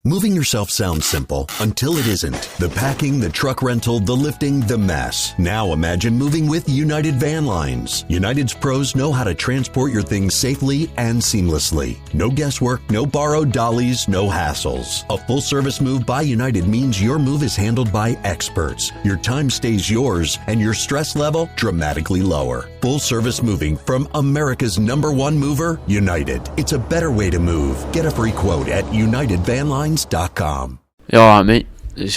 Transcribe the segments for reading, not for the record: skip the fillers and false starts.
Moving yourself sounds simple until it isn't. The packing, the truck rental, the lifting, the mess. Now imagine moving with United Van Lines. United's pros know how to transport your things safely and seamlessly. No guesswork, no borrowed dollies, no hassles. A full-service move by United means your move is handled by experts. Your time stays yours and your stress level dramatically lower. Full-service moving from America's #1 mover, United. It's a better way to move. Get a free quote at UnitedVanLines.com. Yeah, alright, mate. It's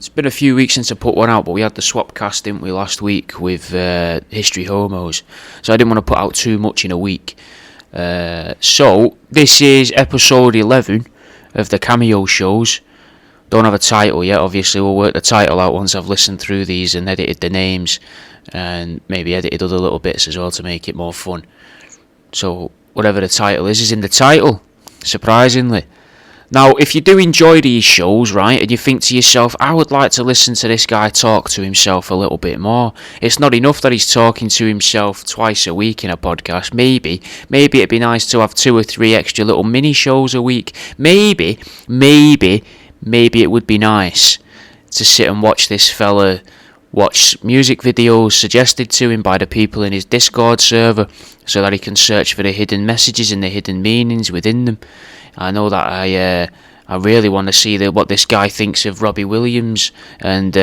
been a few weeks since I put one out, but we had the swap cast, didn't we, last week with History Homos, so I didn't want to put out too much in a week. So this is episode 11 of the Cameo shows. Don't have a title yet, obviously. We'll work the title out once I've listened through these and edited the names, and maybe edited other little bits as well to make it more fun. So whatever the title is in the title, surprisingly. Now, if you do enjoy these shows, right, and you think to yourself, I would like to listen to this guy talk to himself a little bit more. It's not enough that he's talking to himself twice a week in a podcast. Maybe it'd be nice to have 2 or 3 extra little mini shows a week. Maybe it would be nice to sit and watch this fella watch music videos suggested to him by the people in his Discord server so that he can search for the hidden messages and the hidden meanings within them. I know that I really want to see what this guy thinks of Robbie Williams and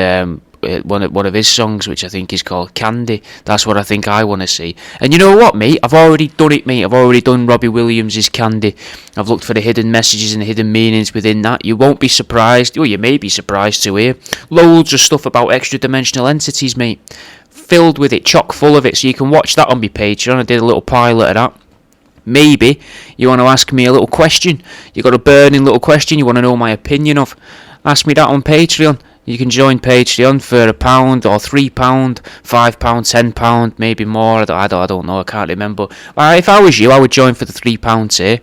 one of his songs, which I think is called Candy. That's what I think I want to see. And you know what, mate? I've already done it, mate. I've already done Robbie Williams' Candy. I've looked for the hidden messages and the hidden meanings within that. You won't be surprised. Well, you may be surprised to hear. Loads of stuff about extra-dimensional entities, mate. Filled with it, chock full of it. So you can watch that on my Patreon. I did a little pilot of that. Maybe you want to ask me a little question. You got a burning little question you want to know my opinion of. Ask me that on Patreon. You can join Patreon for £1 or £3, £5, £10, maybe more. I don't know. I can't remember. If I was you, I would join for the £3 tier.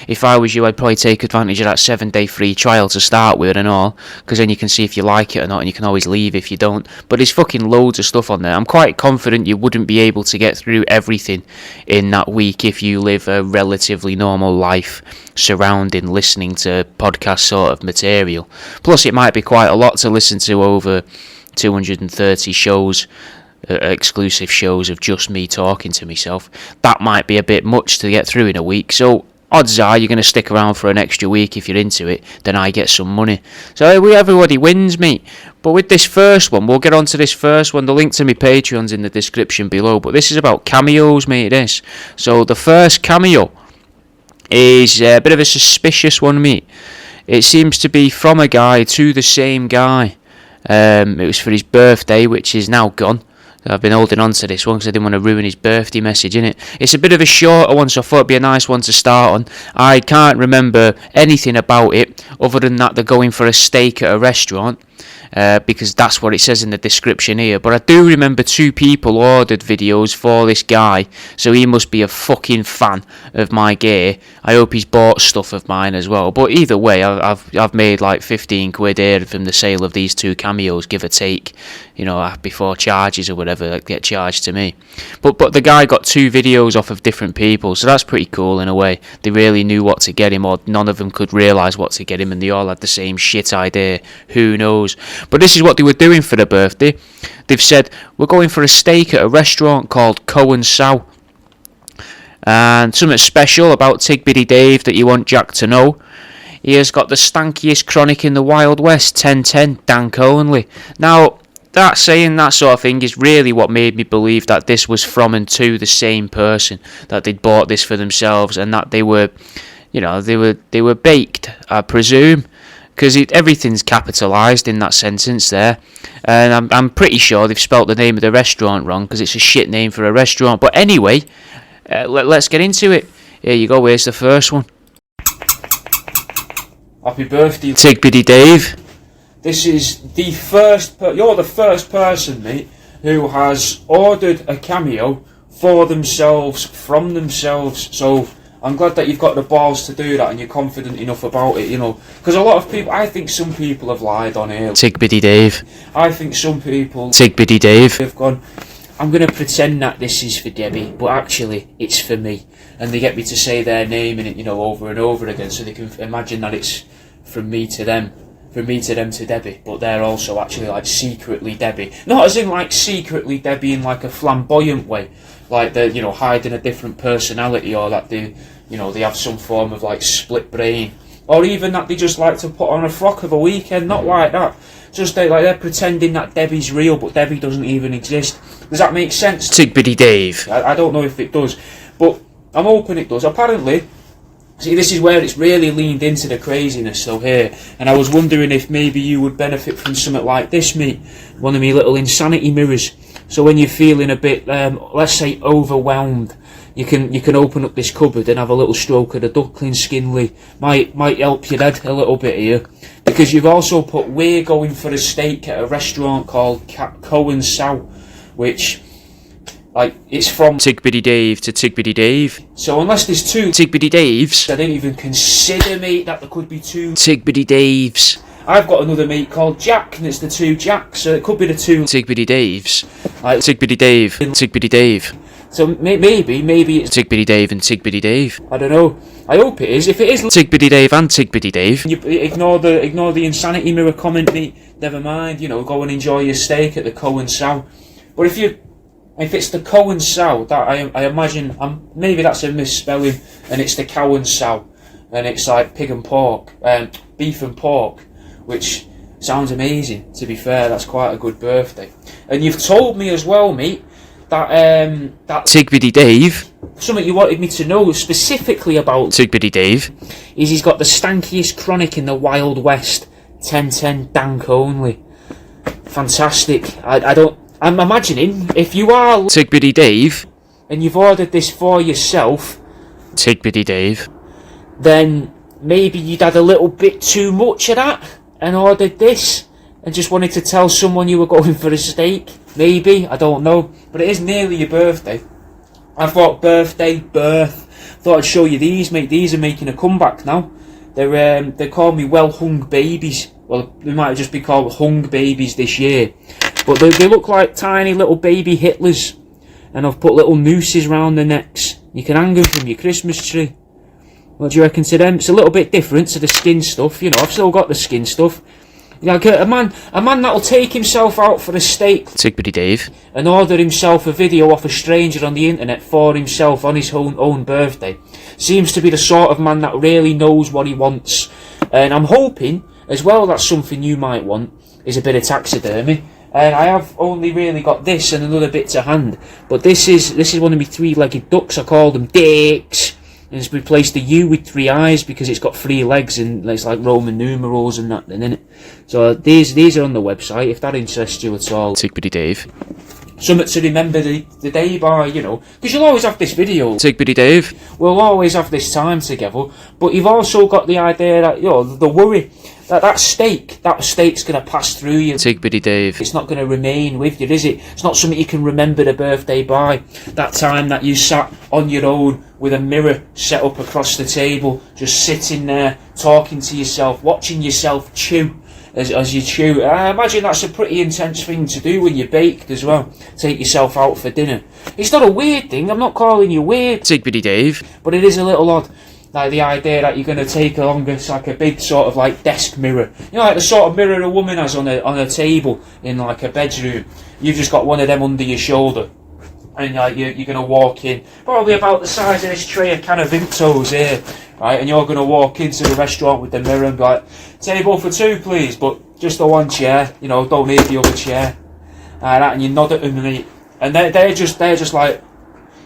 If I was you, I'd probably take advantage of that 7-day free trial to start with and all, because then you can see if you like it or not, and you can always leave if you don't. But there's fucking loads of stuff on there. I'm quite confident you wouldn't be able to get through everything in that week if you live a relatively normal life surrounding listening to podcast sort of material. Plus, it might be quite a lot to listen to over 230 shows. Exclusive shows of just me talking to myself. That might be a bit much to get through in a week, so odds are you're going to stick around for an extra week if you're into it, then I get some money. So everybody wins, mate. But with this first one, we'll get on to this first one. The link to my Patreon's in the description below, but this is about cameos, mate, this. So the first cameo is a bit of a suspicious one, mate. It seems to be from a guy to the same guy. It was for his birthday, which is now gone. I've been holding on to this one because I didn't want to ruin his birthday message, innit? It's a bit of a shorter one, so I thought it'd be a nice one to start on. I can't remember anything about it other than that they're going for a steak at a restaurant. Because that's what it says in the description here. But I do remember 2 people ordered videos for this guy, so he must be a fucking fan of my gear. I hope he's bought stuff of mine as well. But either way, I've made like 15 quid here from the sale of these 2 cameos, give or take, you know, before charges or whatever that get charged to me. But the guy got 2 videos off of different people, so that's pretty cool in a way. They really knew what to get him, or none of them could realise what to get him, and they all had the same shit idea. Who knows? But this is what they were doing for the birthday. They've said, we're going for a steak at a restaurant called Cohen Sow. And something special about Tig Biddy Dave that you want Jack to know. He has got the stankiest chronic in the Wild West, 1010, dank only. Now, that saying that sort of thing is really what made me believe that this was from and to the same person, that they'd bought this for themselves and that they were, you know, they were baked, I presume. Because everything's capitalised in that sentence there. And I'm pretty sure they've spelt the name of the restaurant wrong, because it's a shit name for a restaurant. But anyway, let's get into it. Here you go, here's the first one. Happy birthday, Tig Biddy Dave. This is the first, you're the first person, mate, who has ordered a cameo for themselves, from themselves. So I'm glad that you've got the balls to do that and you're confident enough about it, you know. Because a lot of people, I think some people have lied on here. Tig Biddy Dave. I think some people... Tig Biddy Dave. ...have gone, I'm going to pretend that this is for Debbie, but actually it's for me. And they get me to say their name in it, you know, over and over again, so they can imagine that it's from me to them. From me to them to Debbie, but they're also actually like secretly Debbie. Not as in like secretly Debbie in like a flamboyant way, like they're, you know, hiding a different personality, or that they, you know, they have some form of like split brain, or even that they just like to put on a frock of a weekend. Not like that. Just they're pretending that Debbie's real, but Debbie doesn't even exist. Does that make sense? Tig Biddy Dave. I don't know if it does, but I'm hoping it does. Apparently. See, this is where it's really leaned into the craziness, so here. And I was wondering if maybe you would benefit from something like this, mate. One of me little insanity mirrors. So when you're feeling a bit, let's say, overwhelmed, you can open up this cupboard and have a little stroke of the duckling skinley. Might help your head a little bit here. Because you've also put, we're going for a steak at a restaurant called Cohen Sow, which... like, it's from Tig Biddy Dave to Tig Biddy Dave. So unless there's two Tig Biddy Daves. I didn't even consider, mate, that there could be two Tig Biddy Daves. I've got another mate called Jack, and it's the two Jacks, so it could be the two Tig Biddy Daves. like, Tig Biddy Dave. Tig Biddy Dave. so maybe it's Tig Biddy Dave and Tig Biddy Dave. I don't know. I hope it is. If it is, Tig Biddy Dave and Tig Biddy Dave. you ignore the insanity mirror comment, mate. Never mind, you know, go and enjoy your steak at the Cohen Sow. But if it's the Cohen Sow, that I imagine, maybe that's a misspelling, and it's the Cohen Sow, and it's like pig and pork, beef and pork, which sounds amazing. To be fair, that's quite a good birthday. And you've told me as well, mate, that Tig Biddy Dave. something you wanted me to know specifically about Tig Biddy Dave. is he's got the stankiest chronic in the Wild West, 1010 dank only. Fantastic. I'm imagining, if you are Tig Biddy Dave. and you've ordered this for yourself, Tig Biddy Dave. then maybe you'd had a little bit too much of that and ordered this and just wanted to tell someone you were going for a steak. Maybe, I don't know. But it is nearly your birthday. I thought thought I'd show you these, mate. These are making a comeback now. They call me well hung babies. Well, they might just be called hung babies this year. But they look like tiny little baby Hitlers. And I've put little nooses round their necks. You can hang them from your Christmas tree. What do you reckon to them? It's a little bit different to the skin stuff. You know, I've still got the skin stuff. Like a man that'll take himself out for a steak Tig Biddy Dave. and order himself a video off a stranger on the internet for himself on his own birthday seems to be the sort of man that really knows what he wants. And I'm hoping as well that something you might want is a bit of taxidermy. And I have only really got this and another bit to hand. But this is one of my three-legged ducks. I call them dicks. And it's replaced the U with three eyes because it's got three legs and it's like Roman numerals and that in it. So these are on the website if that interests you at all. Tig Biddy Dave. Something to remember the day by, you know, because you'll always have this video. Tig Biddy Dave. We'll always have this time together, but you've also got the idea that, you know, the worry that steak's going to pass through you. Tig Biddy Dave. It's not going to remain with you, is it? It's not something you can remember the birthday by. That time that you sat on your own with a mirror set up across the table, just sitting there, talking to yourself, watching yourself chew as you chew. I imagine that's a pretty intense thing to do when you're baked as well. Take yourself out for dinner. It's not a weird thing, I'm not calling you weird, Tig Biddy Dave. but it is a little odd. Like the idea that you're going to take along this like a big sort of like desk mirror. You know, like the sort of mirror a woman has on a table in like a bedroom. You've just got one of them under your shoulder. And like you're going to walk in, probably about the size of this tray of can of Vimtos here, right? And you're going to walk into the restaurant with the mirror and be like, table for two please, but just the one chair, you know, don't need the other chair. And you nod at them and they're just like,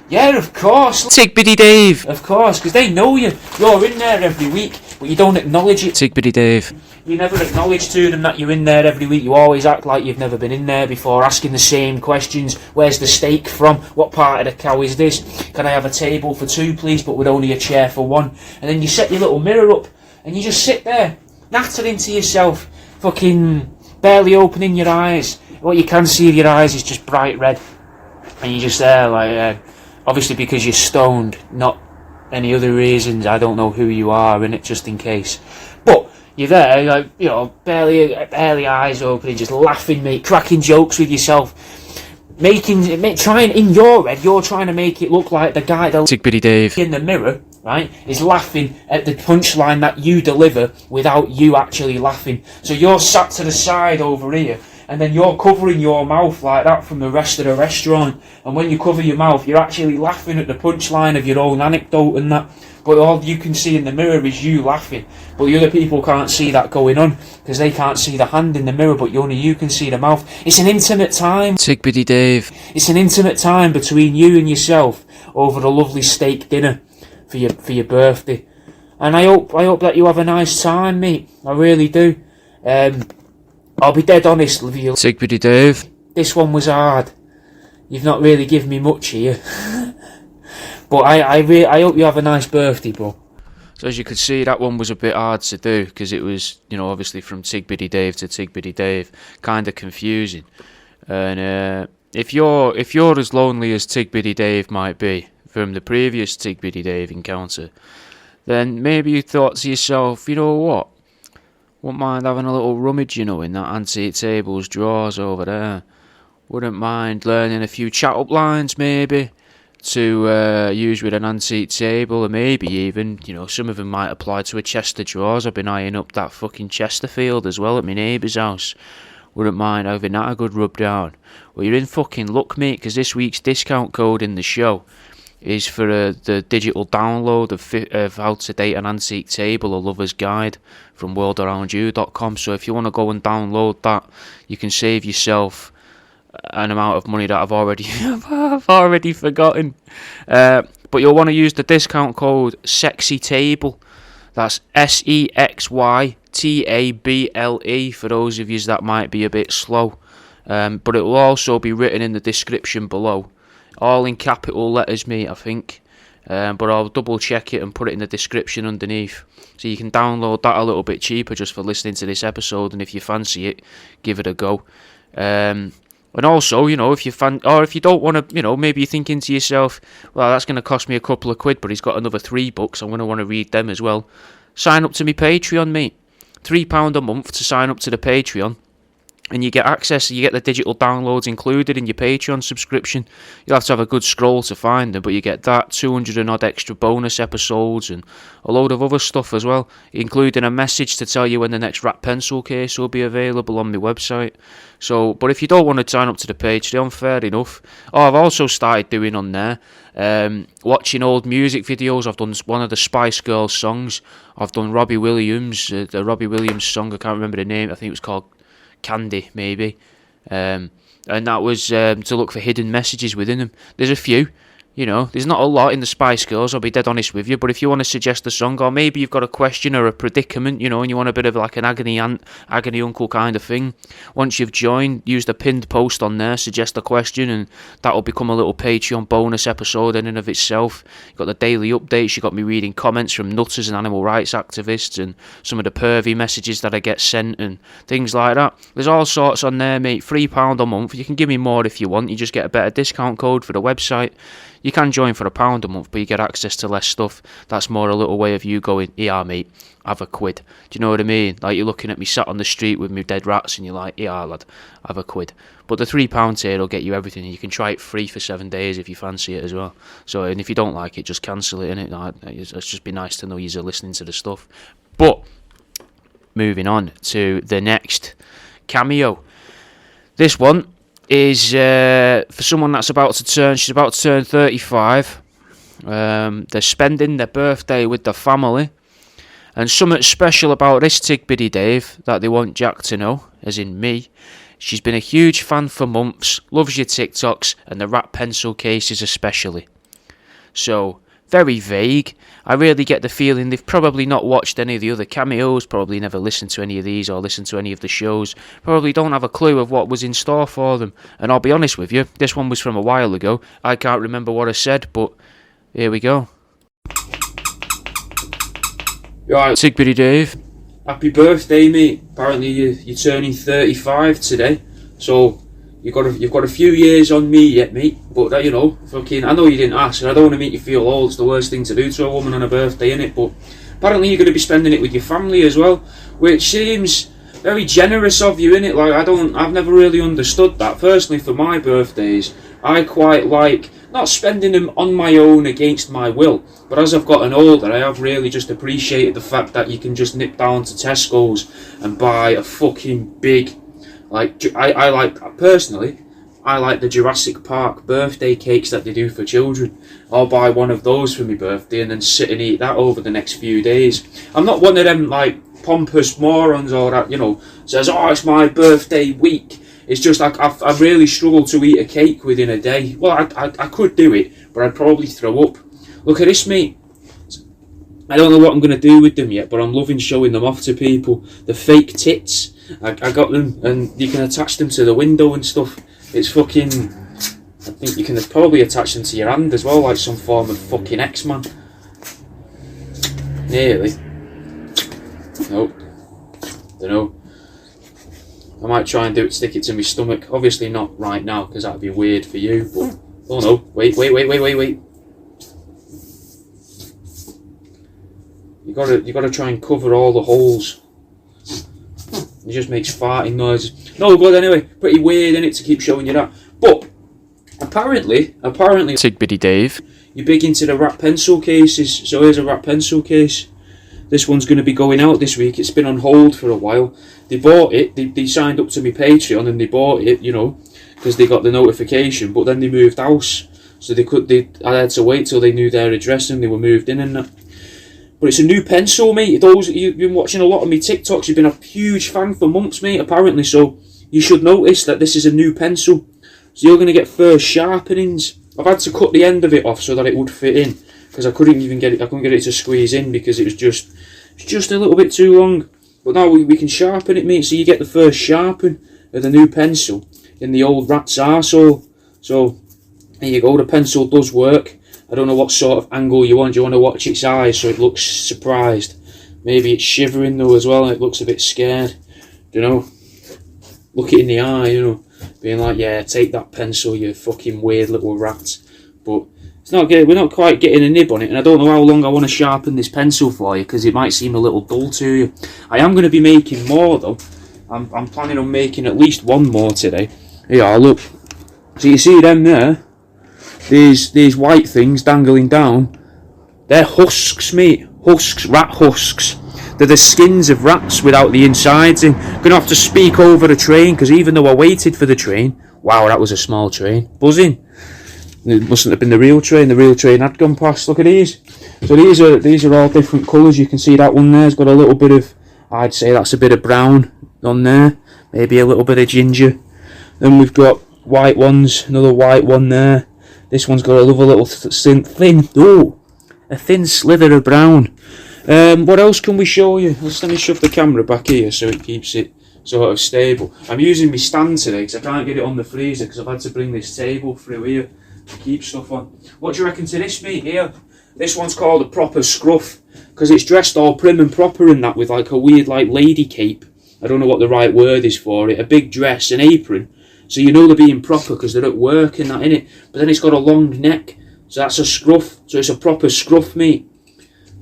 yeah, of course. Tig Biddy Dave. Of course, because they know you. You're in there every week, but you don't acknowledge it. Tig Biddy Dave. You never acknowledge to them that you're in there every week. You always act like you've never been in there before, asking the same questions. Where's the steak from? What part of the cow is this? Can I have a table for two, please, but with only a chair for one? And then you set your little mirror up, and you just sit there, nattering to yourself, fucking barely opening your eyes. What you can see of your eyes is just bright red. And you're just there like... obviously because you're stoned, not any other reasons. I don't know who you are in it, just in case. But you're there, like, you know, barely eyes open, just laughing, mate, cracking jokes with yourself, trying in your head, you're trying to make it look like the guy Tig Biddy Dave. in the mirror right, is laughing at the punchline that you deliver without you actually laughing. So you're sat to the side over here, and then you're covering your mouth like that from the rest of the restaurant. And when you cover your mouth, you're actually laughing at the punchline of your own anecdote and that. But all you can see in the mirror is you laughing. But the other people can't see that going on, because they can't see the hand in the mirror, but only you can see the mouth. It's an intimate time. Tig Biddy Dave. It's an intimate time between you and yourself over a lovely steak dinner for your birthday. And I hope that you have a nice time, mate. I really do. I'll be dead honest with you. Tig Biddy Dave. This one was hard. You've not really given me much here. But I hope you have a nice birthday, bro. So as you could see, that one was a bit hard to do, because it was, obviously from Tig Biddy Dave to Tig Biddy Dave, kind of confusing. And if you're as lonely as Tig Biddy Dave might be from the previous Tig Biddy Dave encounter, then maybe you thought to yourself, you know what? Wouldn't mind having a little rummage, in that antique table's drawers over there. Wouldn't mind learning a few chat-up lines, maybe, to use with an antique table, or maybe even, some of them might apply to a chest of drawers. I've been eyeing up that fucking Chesterfield as well at my neighbour's house. Wouldn't mind having that a good rub down. Well, you're in fucking luck, mate, because this week's discount code in the show is for the digital download of How to Date an Antique Table, a Lover's Guide from worldaroundyou.com. So if you want to go and download that, you can save yourself an amount of money that I've already forgotten. But you'll want to use the discount code SEXYTABLE. That's SEXYTABLE for those of you that might be a bit slow. But it will also be written in the description below. All in capital letters, mate, I think. But I'll double check it and put it in the description underneath. So you can download that a little bit cheaper just for listening to this episode. And if you fancy it, give it a go. And also, if you don't want to, maybe you're thinking to yourself, well, that's going to cost me a couple of quid, but he's got another 3 books. I'm going to want to read them as well. Sign up to my Patreon, mate. £3 a month to sign up to the Patreon. And you get access, you get the digital downloads included in your Patreon subscription. You'll have to have a good scroll to find them, but you get that, 200 and odd extra bonus episodes, and a load of other stuff as well, including a message to tell you when the next Rat Pencil case will be available on my website. So, but if you don't want to sign up to the Patreon, fair enough. I've also started doing on there, watching old music videos. I've done one of the Spice Girls songs. I've done Robbie Williams, the Robbie Williams song, I can't remember the name, I think it was called Candy, maybe, and that was to look for hidden messages within them. There's a few, there's not a lot in the Spice Girls, I'll be dead honest with you, but if you want to suggest a song, or maybe you've got a question or a predicament, and you want a bit of like an agony aunt, agony uncle kind of thing, once you've joined, use the pinned post on there, suggest a question, and that'll become a little Patreon bonus episode in and of itself. You've got the daily updates, you've got me reading comments from nutters and animal rights activists, and some of the pervy messages that I get sent, and things like that. There's all sorts on there, mate. £3 a month. You can give me more if you want, you just get a better discount code for the website. You can join for £1 a month, but you get access to less stuff. That's more a little way of you going, yeah, mate, have a quid. Do you know what I mean? Like, you're looking at me sat on the street with me dead rats, and you're like, yeah, lad, have a quid. But the £3 tier will get you everything, and you can try it free for 7 days if you fancy it as well. So, and if you don't like it, just cancel it, innit? It's just be nice to know you're listening to the stuff. But, moving on to the next Cameo. This one is for someone she's about to turn 35. They're spending their birthday with the family, and something special about this Tig Biddy Dave that they want Jack to know, as in me. She's been a huge fan for months, loves your TikToks and the Rat Pencil cases especially. So, very vague. I really get the feeling they've probably not watched any of the other cameos, probably never listened to any of these or listened to any of the shows, probably don't have a clue of what was in store for them. And I'll be honest with you, this one was from a while ago. I can't remember what I said, but here we go. Right, Tig Biddy Dave. happy birthday, mate. Apparently you're turning 35 today, so you've got a few years on me yet, mate. But fucking, I know you didn't ask, and I don't want to make you feel old. It's the worst thing to do to a woman on a birthday, innit? But apparently you're going to be spending it with your family as well, which seems very generous of you, innit? Like, I've never really understood that. Personally, for my birthdays, I quite like not spending them on my own against my will, but as I've gotten older, I have really just appreciated the fact that you can just nip down to Tesco's and buy a fucking big, like, I like, personally, I like the Jurassic Park birthday cakes that they do for children. I'll buy one of those for my birthday and then sit and eat that over the next few days. I'm not one of them, like, pompous morons or that, you know, says, oh, it's my birthday week. It's just like I really struggle to eat a cake within a day. Well, I could do it, but I'd probably throw up. Look at this, mate. I don't know what I'm going to do with them yet, but I'm loving showing them off to people. The fake tits. I got them, and you can attach them to the window and stuff. It's fucking... I think you can probably attach them to your hand as well, like some form of fucking X-Man. Nearly. Nope. Dunno. I might try and do it, stick it to my stomach. Obviously not right now, because that'd be weird for you, but... Oh no, wait. You gotta try and cover all the holes. It just makes farting noises. No good anyway, pretty weird innit to keep showing you that. But, apparently... Tig Biddy Dave. You're big into the rat pencil cases, so here's a rat pencil case. This one's going to be going out this week. It's been on hold for a while. They bought it. They signed up to my Patreon and they bought it, you know, because they got the notification. But then they moved house, so I had to wait till they knew their address and they were moved in and that. But it's a new pencil, mate. Those you've been watching a lot of my TikToks. You've been a huge fan for months, mate. Apparently, so you should notice that this is a new pencil. So you're going to get first sharpenings. I've had to cut the end of it off so that it would fit in. Because I couldn't get it to squeeze in because it was just a little bit too long. But now we can sharpen it, mate. So you get the first sharpen of the new pencil in the old rat's arsehole. So there you go. The pencil does work. I don't know what sort of angle you want. Do you want to watch its eyes so it looks surprised? Maybe it's shivering though as well. It looks a bit scared. Don't know. Look it in the eye, you know, being like, yeah, take that pencil, you fucking weird little rat. But it's not good. We're not quite getting a nib on it, and I don't know how long I want to sharpen this pencil for you because it might seem a little dull to you. I am going to be making more though. I'm planning on making at least one more today. Yeah, look. So you see them there? These white things dangling down. They're husks, mate. Husks, rat husks. They're the skins of rats without the insides in. Gonna have to speak over the train because even though I waited for the train, wow, that was a small train. Buzzing. It mustn't have been the real train. The real train had gone past. Look at these. So these are all different colours. You can see that one there's got a little bit of, I'd say that's a bit of brown on there. Maybe a little bit of ginger. Then we've got white ones. Another white one there. This one's got a little a thin slither of brown. What else can we show you? Let me shove the camera back here so it keeps it sort of stable. I'm using my stand today because I can't get it on the freezer because I've had to bring this table through here to keep stuff on. What do you reckon to this, mate, here? This one's called a proper scruff because it's dressed all prim and proper and that with like a weird like lady cape. I don't know what the right word is for it. A big dress, an apron. So you know they're being proper because they're at work and that, innit? But then it's got a long neck. So that's a scruff. So it's a proper scruff, mate.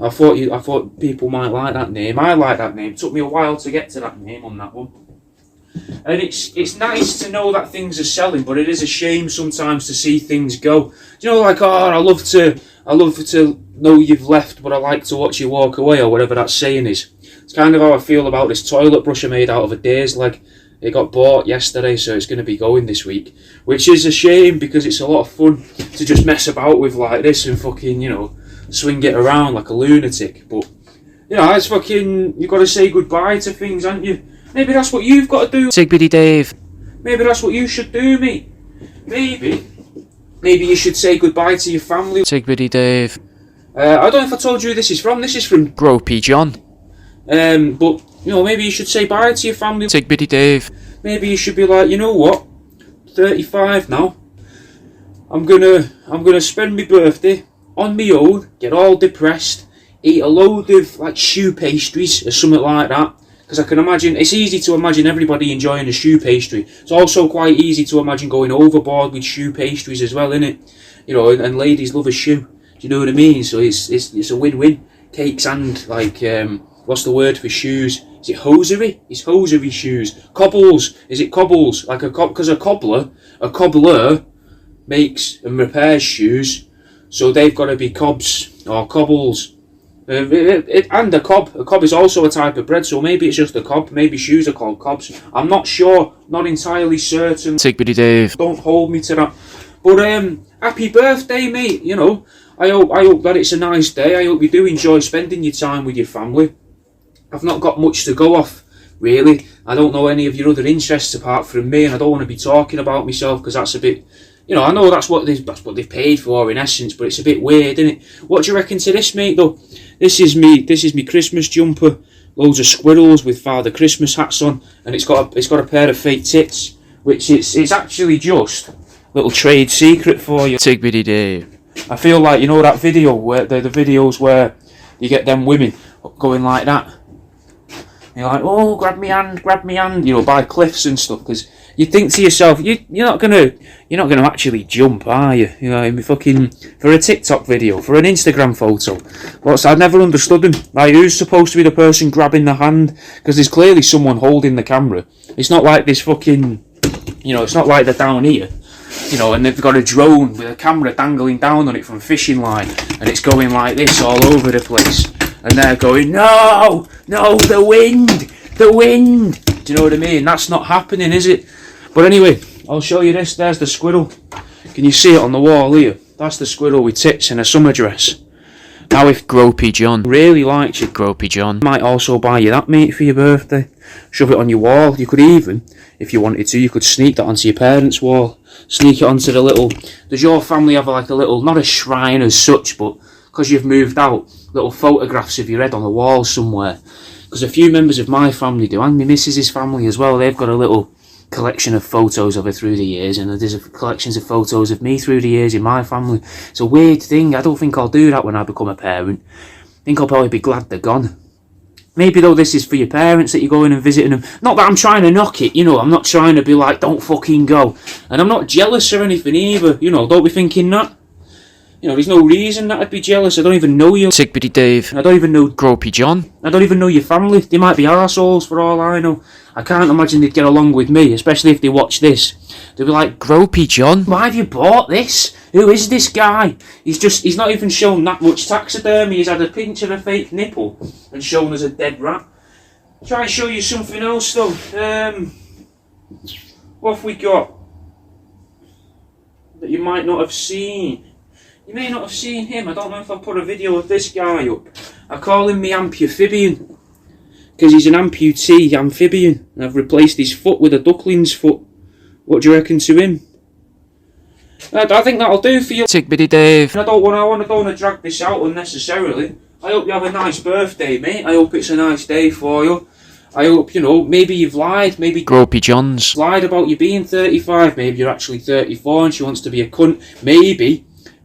I thought people might like that name. I like that name. It took me a while to get to that name on that one. And it's nice to know that things are selling, but it is a shame sometimes to see things go. You know, like, oh, I love to know you've left, but I like to watch you walk away, or whatever that saying is. It's kind of how I feel about this toilet brush I made out of a deer's leg. It got bought yesterday, so it's going to be going this week. Which is a shame, because it's a lot of fun to just mess about with like this and fucking, you know, swing it around like a lunatic. But, you know, it's fucking, you've got to say goodbye to things, haven't you? Maybe that's what you've got to do. Tig Biddy Dave. Maybe that's what you should do, mate. Maybe you should say goodbye to your family. Tig Biddy Dave. I don't know if I told you who this is from. This is from Gropey John. But, you know, maybe you should say bye to your family. Tig Biddy Dave. Maybe you should be like, you know what? 35 now. I'm gonna spend my birthday on my own, get all depressed, eat a load of like shoe pastries or something like that. Because I can imagine, it's easy to imagine everybody enjoying a shoe pastry. It's also quite easy to imagine going overboard with shoe pastries as well, isn't it? You know, and ladies love a shoe. Do you know what I mean? So it's a win-win. Cakes and like, what's the word for shoes? Is it hosiery? It's hosiery shoes. Cobbles. Is it cobbles? Like because a cobbler makes and repairs shoes, so they've got to be cobs or cobbles. And a cob. A cob is also a type of bread, so maybe it's just a cob. Maybe shoes are called cobs. I'm not sure. Not entirely certain. Tig Biddy Dave. Don't hold me to that. But happy birthday, mate. You know, I hope that it's a nice day. I hope you do enjoy spending your time with your family. I've not got much to go off, really. I don't know any of your other interests apart from me, and I don't want to be talking about myself because that's a bit, you know, I know that's what they've paid for in essence, but it's a bit weird, isn't it? What do you reckon to this, mate? Though this is me Christmas jumper, loads of squirrels with Father Christmas hats on, and it's got a pair of fake tits, which it's actually just a little trade secret for you. Tig Biddy Dave. I feel like, you know, that video where the videos where you get them women going like that. You're like, oh, grab me hand, you know, by cliffs and stuff. Because you think to yourself, you're not gonna actually jump, are you? You know, fucking for a TikTok video, for an Instagram photo. But I've never understood them. Like, who's supposed to be the person grabbing the hand? Because there's clearly someone holding the camera. It's not like this fucking, you know, it's not like they're down here, you know, and they've got a drone with a camera dangling down on it from a fishing line, and it's going like this all over the place. And they're going, no, the wind. Do you know what I mean? That's not happening, is it? But anyway, I'll show you this. There's the squirrel. Can you see it on the wall here? That's the squirrel with tits in a summer dress. Now, if Gropey John really likes you, Gropey John might also buy you that, mate, for your birthday. Shove it on your wall. You could even, if you wanted to, you could sneak that onto your parents' wall. Sneak it onto the little... Does your family have like a little, not a shrine as such, but because you've moved out, little photographs of your head on the wall somewhere? Because a few members of my family do, and my missus's family as well. They've got a little collection of photos of her through the years, and there's collections of photos of me through the years in my family. It's a weird thing. I don't think I'll do that when I become a parent. I think I'll probably be glad they're gone. Maybe though this is for your parents that you're going and visiting them. Not that I'm trying to knock it, you know, I'm not trying to be like, don't fucking go. And I'm not jealous or anything either, you know, don't be thinking that. You know, there's no reason that I'd be jealous. I don't even know you. Tig Biddy Dave. I don't even know Gropey John. I don't even know your family. They might be arseholes for all I know. I can't imagine they'd get along with me, especially if they watch this. They'd be like, Gropey John. why have you bought this? Who is this guy? He's not even shown that much taxidermy. He's had a pinch of a fake nipple and shown us a dead rat. Try and show you something else though. What have we got that you might not have seen? You may not have seen him. I don't know if I'll put a video of this guy up. I call him the amphibian because he's an amputee amphibian. And I've replaced his foot with a duckling's foot. What do you reckon to him? I think that'll do for you. Tig Biddy Dave. I don't want to drag this out unnecessarily. I hope you have a nice birthday, mate. I hope it's a nice day for you. I hope, you know, maybe you've lied. Maybe Gropey Johns lied about you being 35. Maybe you're actually 34 and she wants to be a cunt.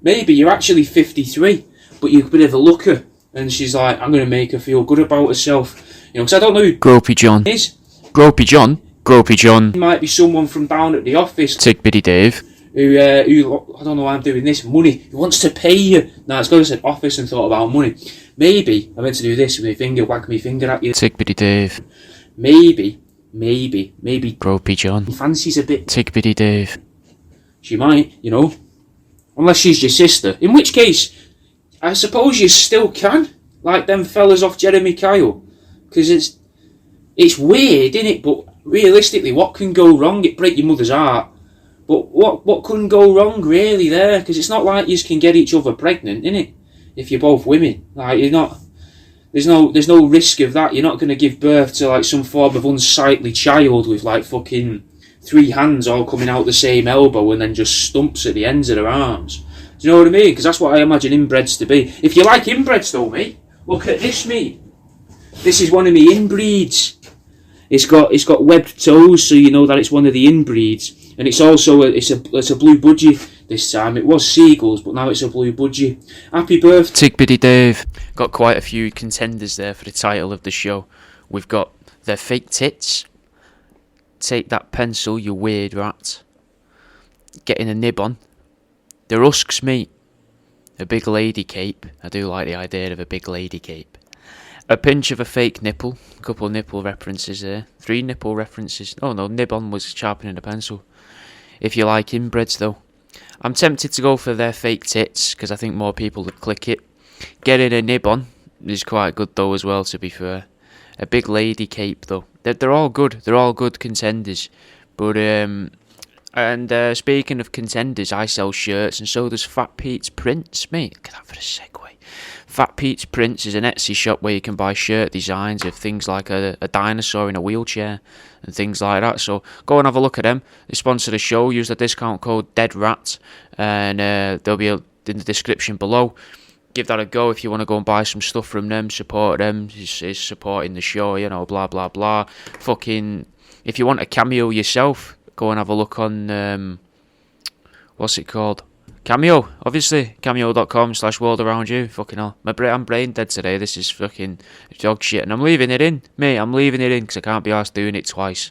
Maybe you're actually 53, but you're a bit of a looker, and she's like, I'm going to make her feel good about herself. You know, because I don't know who Gropey John is. Gropey John. It might be someone from down at the office. Tig Biddy Dave. Who, I don't know why I'm doing this, money. He wants to pay you. Now, it's because I said office and thought about money. Maybe I meant to do this with my finger, whack my finger at you. Tig Biddy Dave. Maybe. Gropey John. Fancies a bit. Tig Biddy Dave. She might, you know. Unless she's your sister. In which case, I suppose you still can. Like them fellas off Jeremy Kyle. Because it's weird, isn't it? But realistically, what can go wrong? It break your mother's heart. But what couldn't go wrong really there? Because it's not like you can get each other pregnant, innit? If you're both women. Like, you're not... There's no risk of that. You're not going to give birth to like some form of unsightly child with like fucking 3 hands all coming out the same elbow and then just stumps at the ends of their arms. Do you know what I mean? Because that's what I imagine inbreds to be. If you like inbreds though, mate, look at this, mate. This is one of me inbreeds. It's got webbed toes, so you know that it's one of the inbreeds. And it's also it's a blue budgie this time. It was seagulls, but now it's a blue budgie. Happy birthday, Tig Biddy Dave. Got quite a few contenders there for the title of the show. We've got their fake tits. Take that pencil, you weird rat. Getting a nib on. The rusks, mate. A big lady cape. I do like the idea of a big lady cape. A pinch of a fake nipple. A couple of nipple references there. 3 nipple references. Oh no, nib on was sharpening a pencil. If you like inbreds though. I'm tempted to go for their fake tits because I think more people would click it. Getting a nib on is quite good though as well, to be fair. A big lady cape though. They're all good. They're all good contenders. But speaking of contenders, I sell shirts and so does Fat Pete's Prints, mate. Look at that for a segue. Fat Pete's Prints is an Etsy shop where you can buy shirt designs of things like a dinosaur in a wheelchair and things like that. So go and have a look at them. They sponsor the show. Use the discount code DEADRAT and they'll be in the description below. Give that a go if you want to go and buy some stuff from them. Support them. Is supporting the show, you know, blah, blah, blah. Fucking, if you want a Cameo yourself, go and have a look on, what's it called? Cameo, obviously. Cameo.com/worldaroundyou. Fucking hell. I'm brain dead today. This is fucking dog shit. And I'm leaving it in. Mate, I'm leaving it in because I can't be arsed doing it twice.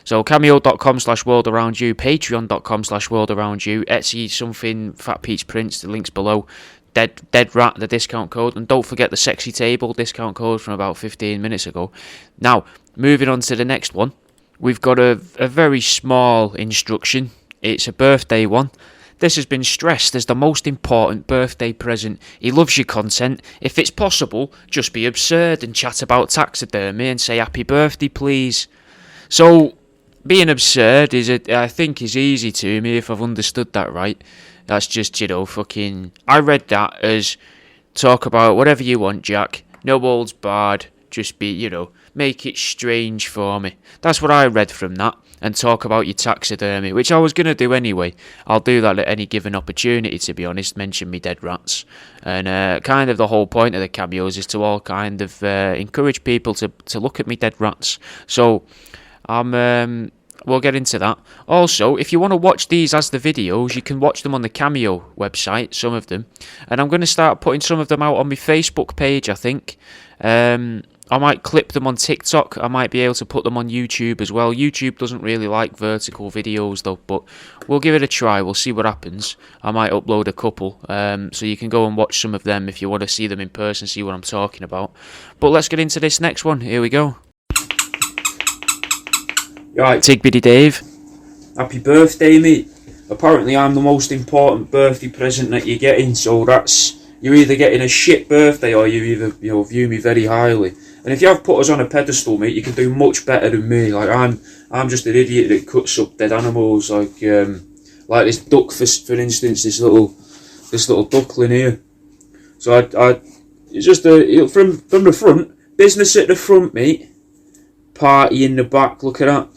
So Cameo.com/worldaroundyou. Patreon.com/worldaroundyou. Etsy something. Fat Pete's Prints. The link's below. Dead Rat, the discount code. And don't forget the Sexy Table discount code from about 15 minutes ago. Now, moving on to the next one. We've got a very small instruction. It's a birthday one. This has been stressed as the most important birthday present. He loves your content. If it's possible, just be absurd and chat about taxidermy and say happy birthday, please. So, being absurd I think is easy to me if I've understood that right. That's just, fucking... I read that as talk about whatever you want, Jack. No holds barred. Just be, make it strange for me. That's what I read from that. And talk about your taxidermy, which I was going to do anyway. I'll do that at any given opportunity, to be honest. Mention me dead rats. And kind of the whole point of the cameos is to all kind of encourage people to look at me dead rats. So, we'll get into that. Also, if you want to watch these as the videos, you can watch them on the Cameo website, some of them. And I'm going to start putting some of them out on my Facebook page, I think. I might clip them on TikTok. I might be able to put them on YouTube as well. YouTube doesn't really like vertical videos though, but we'll give it a try. We'll see what happens. I might upload a couple, so you can go and watch some of them if you want to see them in person, see what I'm talking about. But let's get into this next one. Here we go. Right, Tig Biddy Dave. Happy birthday, mate. Apparently I'm the most important birthday present that you're getting, so you're either getting a shit birthday or you either view me very highly. And if you have put us on a pedestal, mate, you can do much better than me. Like I'm just an idiot that cuts up dead animals, like this duck for instance, this little duckling here. So it's just from the front, business at the front, mate. Party in the back. Look at that.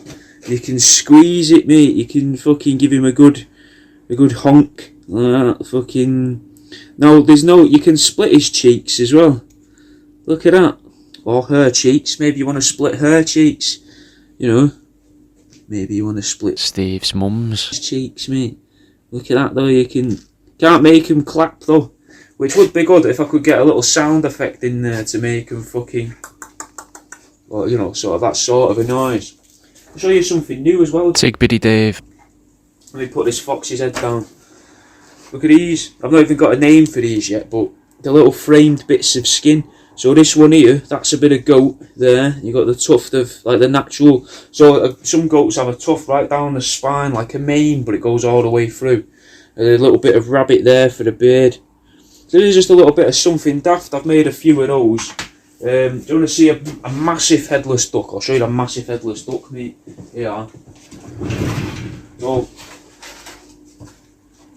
You can squeeze it, mate. You can fucking give him a good honk. Fucking. No, you can split his cheeks as well. Look at that. Or her cheeks. Maybe you want to split her cheeks. Maybe you want to split Steve's mum's cheeks, mate. Look at that though. You can't make him clap though. Which would be good if I could get a little sound effect in there to make him fucking, sort of that sort of a noise. I'll show you something new as well. Tig Biddy Dave. Let me put this fox's head down. Look at these. I've not even got a name for these yet, but the little framed bits of skin. So this one here, that's a bit of goat there. You got the tuft of, like the natural. So some goats have a tuft right down the spine, like a mane, but it goes all the way through. A little bit of rabbit there for the beard. So this is just a little bit of something daft. I've made a few of those. Do you want to see a massive headless duck? I'll show you a massive headless duck, mate. Here. So,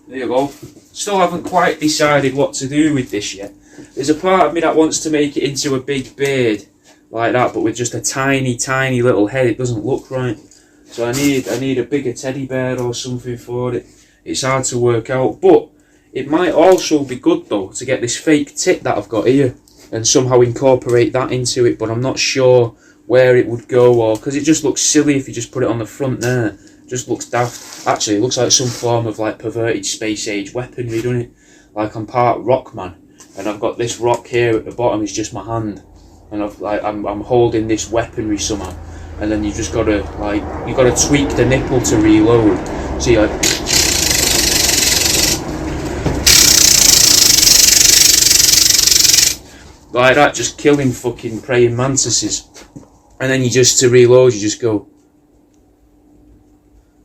there you go. Still haven't quite decided what to do with this yet. There's a part of me that wants to make it into a big beard like that, but with just a tiny, tiny little head. It doesn't look right. So I need a bigger teddy bear or something for it. It's hard to work out, but it might also be good though to get this fake tit that I've got here and somehow incorporate that into it. But I'm not sure where it would go, or because it just looks silly if you just put it on the front there. It just looks daft. Actually, it looks like some form of like perverted space age weaponry, doesn't it? Like I'm part rock man. And I've got this rock here at the bottom is just my hand, and I'm holding this weaponry somehow, and then you just gotta tweak the nipple to reload. See, like that, just killing fucking praying mantises, and then to reload you just go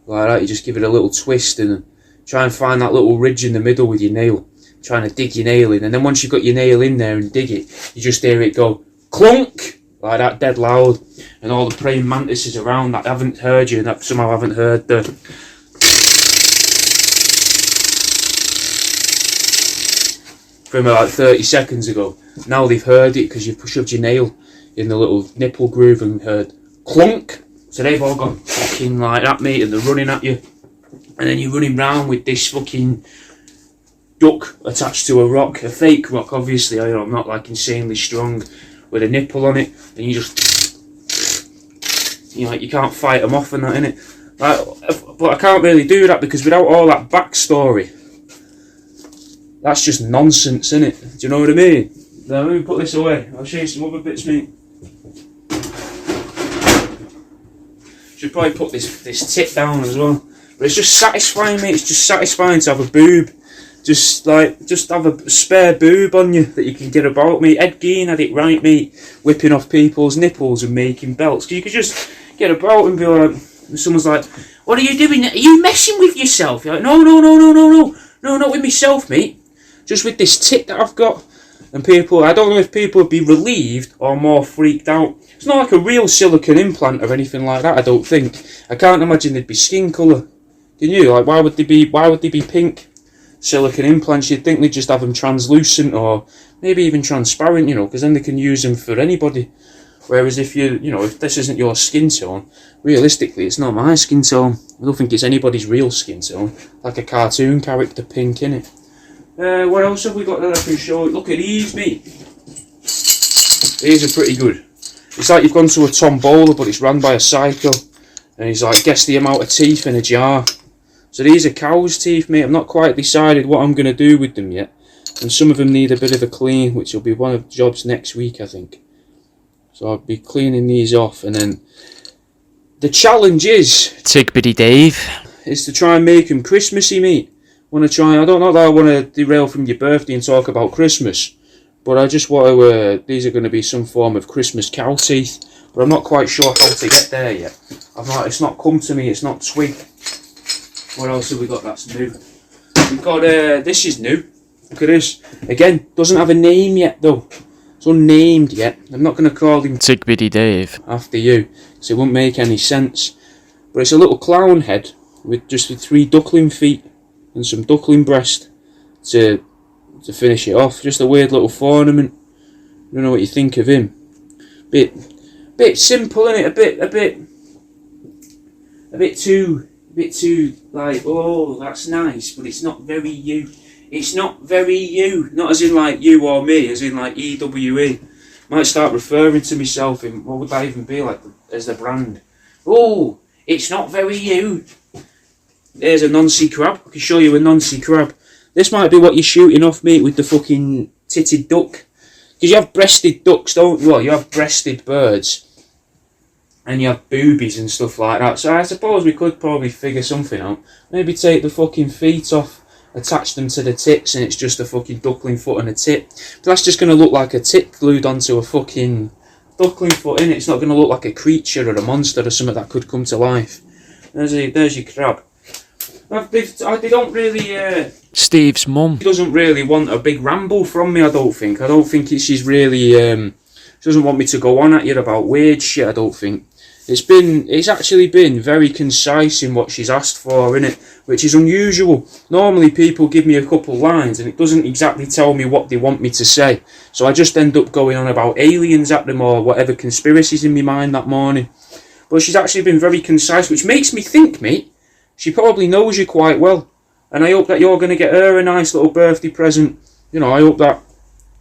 like that. You just give it a little twist and try and find that little ridge in the middle with your nail, trying to dig your nail in, and then once you've got your nail in there and dig it, you just hear it go clunk, like that, dead loud, and all the praying mantises around that haven't heard you, and that somehow haven't heard the from like 30 seconds ago. Now they've heard it because you've shoved your nail in the little nipple groove and heard clunk. So they've all gone fucking like that, mate, and they're running at you. And then you're running round with this fucking duck attached to a rock, a fake rock, obviously. I'm not like insanely strong, with a nipple on it, and you just, you can't fight them off and that, innit? Like, but I can't really do that because without all that backstory, that's just nonsense, innit? Do you know what I mean? Now, let me put this away. I'll show you some other bits, mate. Should probably put this tip down as well. But it's just satisfying, mate. It's just satisfying to have a boob. Just have a spare boob on you that you can get about, mate. Ed Gein had it right, mate. Whipping off people's nipples and making belts. Because you could just get about and be like, someone's like, what are you doing? Are you messing with yourself? You're like, no, not with myself, mate. Just with this tit that I've got. And people, I don't know if people would be relieved or more freaked out. It's not like a real silicone implant or anything like that, I don't think. I can't imagine they'd be skin colour. Can you? Like, why would they be pink silicone implants? You'd think they'd just have them translucent or maybe even transparent, because then they can use them for anybody. Whereas if if this isn't your skin tone, realistically, it's not my skin tone. I don't think it's anybody's real skin tone. Like a cartoon character pink, innit? What else have we got that I can show? Look at these, mate. These are pretty good. It's like you've gone to a tombola, but it's run by a psycho. And he's like, guess the amount of teeth in a jar. So these are cow's teeth, mate. I've not quite decided what I'm going to do with them yet. And some of them need a bit of a clean, which will be one of the jobs next week, I think. So I'll be cleaning these off. And then the challenge is... Tig Biddy Dave. Is to try and make them Christmassy, mate. I don't know that I want to derail from your birthday and talk about Christmas, but I just want to, these are going to be some form of Christmas cow teeth, but I'm not quite sure how to get there yet. It's not come to me, it's not twigged. What else have we got that's new? We've got, this is new. Look at this. Again, doesn't have a name yet though. It's unnamed yet. I'm not going to call him Tig Biddy Dave after you, because it won't make any sense. But it's a little clown head with 3 duckling feet and some duckling breast to finish it off. Just a weird little ornament. I don't know what you think of him. Bit simple, innit? A bit too like, oh, that's nice, but it's not very you. It's not very you. Not as in like you or me, as in like EWE. Might start referring to myself in, what would that even be like as the brand? Oh, it's not very you. There's a Nancy crab. I can show you a Nancy crab. This might be what you're shooting off, mate, with the fucking titted duck. Because you have breasted ducks, don't you? Well, you have breasted birds. And you have boobies and stuff like that. So I suppose we could probably figure something out. Maybe take the fucking feet off, attach them to the tits, and it's just a fucking duckling foot and a tit. But that's just going to look like a tit glued onto a fucking duckling foot, innit? It's not going to look like a creature or a monster or something that could come to life. There's your crab. They don't really... Steve's mum. She doesn't really want a big ramble from me, I don't think. I don't think she's really... she doesn't want me to go on at you about weird shit, I don't think. It's actually been very concise in what she's asked for, innit? Which is unusual. Normally people give me a couple lines and it doesn't exactly tell me what they want me to say. So I just end up going on about aliens at them or whatever conspiracies in my mind that morning. But she's actually been very concise, which makes me think, mate, she probably knows you quite well. And I hope that you're going to get her a nice little birthday present. I hope that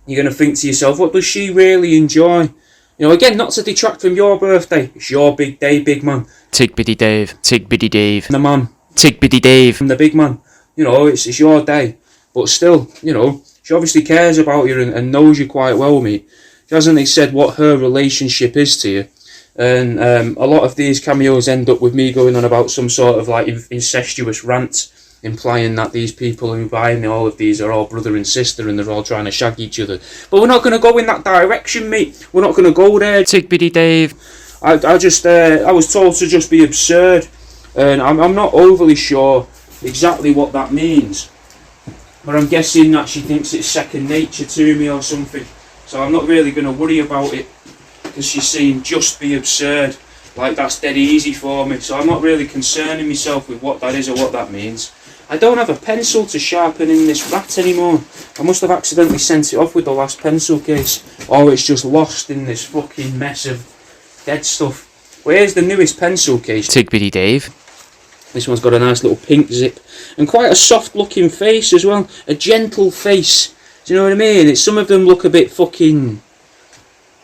you're going to think to yourself, what does she really enjoy? Again, not to detract from your birthday. It's your big day, big man. Tig Biddy Dave. Tig Biddy Dave. The man. Tig Biddy Dave. And the big man. It's your day. But still, she obviously cares about you and knows you quite well, mate. She hasn't said what her relationship is to you. And a lot of these cameos end up with me going on about some sort of like incestuous rant, implying that these people who buy me all of these are all brother and sister and they're all trying to shag each other. But we're not going to go in that direction, mate. We're not going to go there. Tig Biddy Dave. I was told to just be absurd, and I'm not overly sure exactly what that means. But I'm guessing that she thinks it's second nature to me or something. So I'm not really going to worry about it, because she's saying just be absurd. Like, that's dead easy for me. So I'm not really concerning myself with what that is or what that means. I don't have a pencil to sharpen in this rat anymore. I must have accidentally sent it off with the last pencil case. Or it's just lost in this fucking mess of dead stuff. Where's the newest pencil case? Tig Biddy Dave. This one's got a nice little pink zip. And quite a soft looking face as well. A gentle face. Do you know what I mean? Some of them look a bit fucking...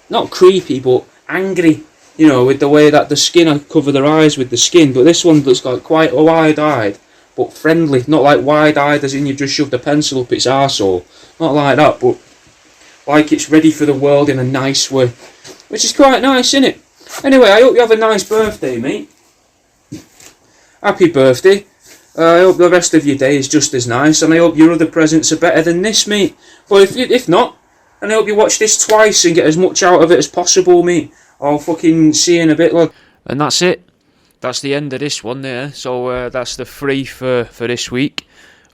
not creepy, but angry. You know, with the way that the skin, I cover their eyes with the skin. But this one looks like quite wide-eyed, but friendly. Not like wide-eyed as in you've just shoved a pencil up its arsehole. Not like that, but like it's ready for the world in a nice way. Which is quite nice, isn't it? Anyway, I hope you have a nice birthday, mate. Happy birthday. I hope the rest of your day is just as nice, and I hope your other presents are better than this, mate. But if not, and I hope you watch this twice and get as much out of it as possible, mate. I'll fucking see you in a bit, lad. And that's it. That's the end of this one there. So that's the free for this week.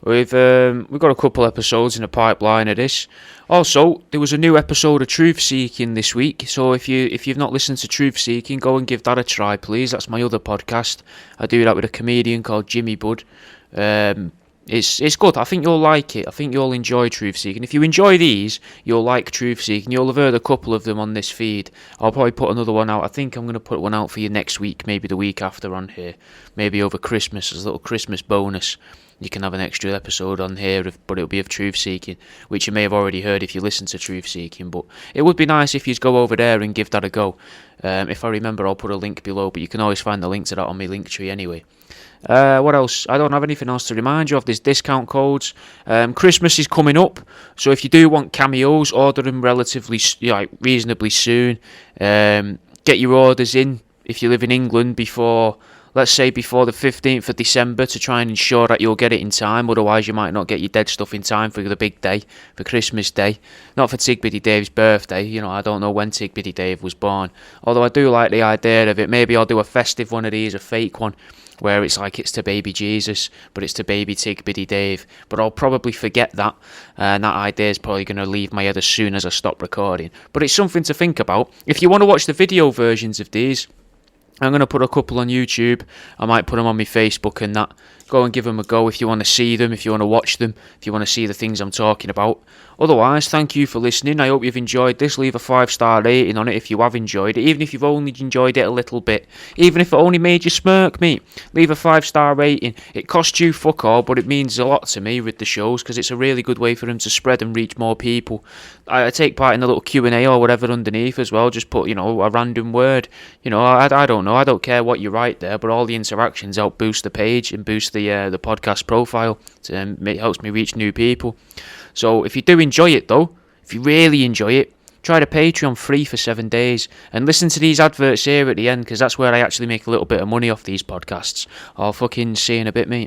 We've got a couple episodes in the pipeline of this. Also, there was a new episode of Truth Seeking this week. So if you've not listened to Truth Seeking, go and give that a try, please. That's my other podcast. I do that with a comedian called Jimmy Budd. It's good. I think you'll like it. I think you'll enjoy Truth Seeking. If you enjoy these, you'll like Truth Seeking. You'll have heard a couple of them on this feed. I'll probably put another one out. I think I'm going to put one out for you next week, maybe the week after on here. Maybe over Christmas as a little Christmas bonus. You can have an extra episode on here, but it'll be of Truth Seeking, which you may have already heard if you listen to Truth Seeking. But it would be nice if you go over there and give that a go. If I remember, I'll put a link below, but you can always find the link to that on my Linktree anyway. What else? I don't have anything else to remind you of. There's discount codes. Christmas is coming up, so if you do want cameos, order them reasonably soon. Get your orders in if you live in England before, let's say, before the 15th of December, to try and ensure that you'll get it in time. Otherwise, you might not get your dead stuff in time for the big day, for Christmas Day. Not for Tig Biddy Dave's birthday. You know, I don't know when Tig Biddy Dave was born. Although I do like the idea of it. Maybe I'll do a festive one of these, a fake one, where it's like it's to baby Jesus, but it's to baby Tig Biddy Dave. But I'll probably forget that, and that idea is probably going to leave my head as soon as I stop recording. But it's something to think about. If you want to watch the video versions of these, I'm going to put a couple on YouTube. I might put them on my Facebook and that. Go and give them a go if you want to see them, if you want to watch them, if you want to see the things I'm talking about. Otherwise, thank you for listening. I hope you've enjoyed this. Leave a 5-star rating on it if you have enjoyed it, even if you've only enjoyed it a little bit. Even if it only made you smirk, mate. Leave a 5-star rating. It costs you fuck all, but it means a lot to me with the shows, because it's a really good way for them to spread and reach more people. I take part in a little Q&A or whatever underneath as well. Just put, a random word. I don't know. I don't care what you write there, but all the interactions help boost the page and boost the podcast profile. It helps me reach new people. So if you do enjoy it though, if you really enjoy it, try the Patreon free for 7 days and listen to these adverts here at the end, because that's where I actually make a little bit of money off these podcasts. I'll fucking see you in a bit, mate.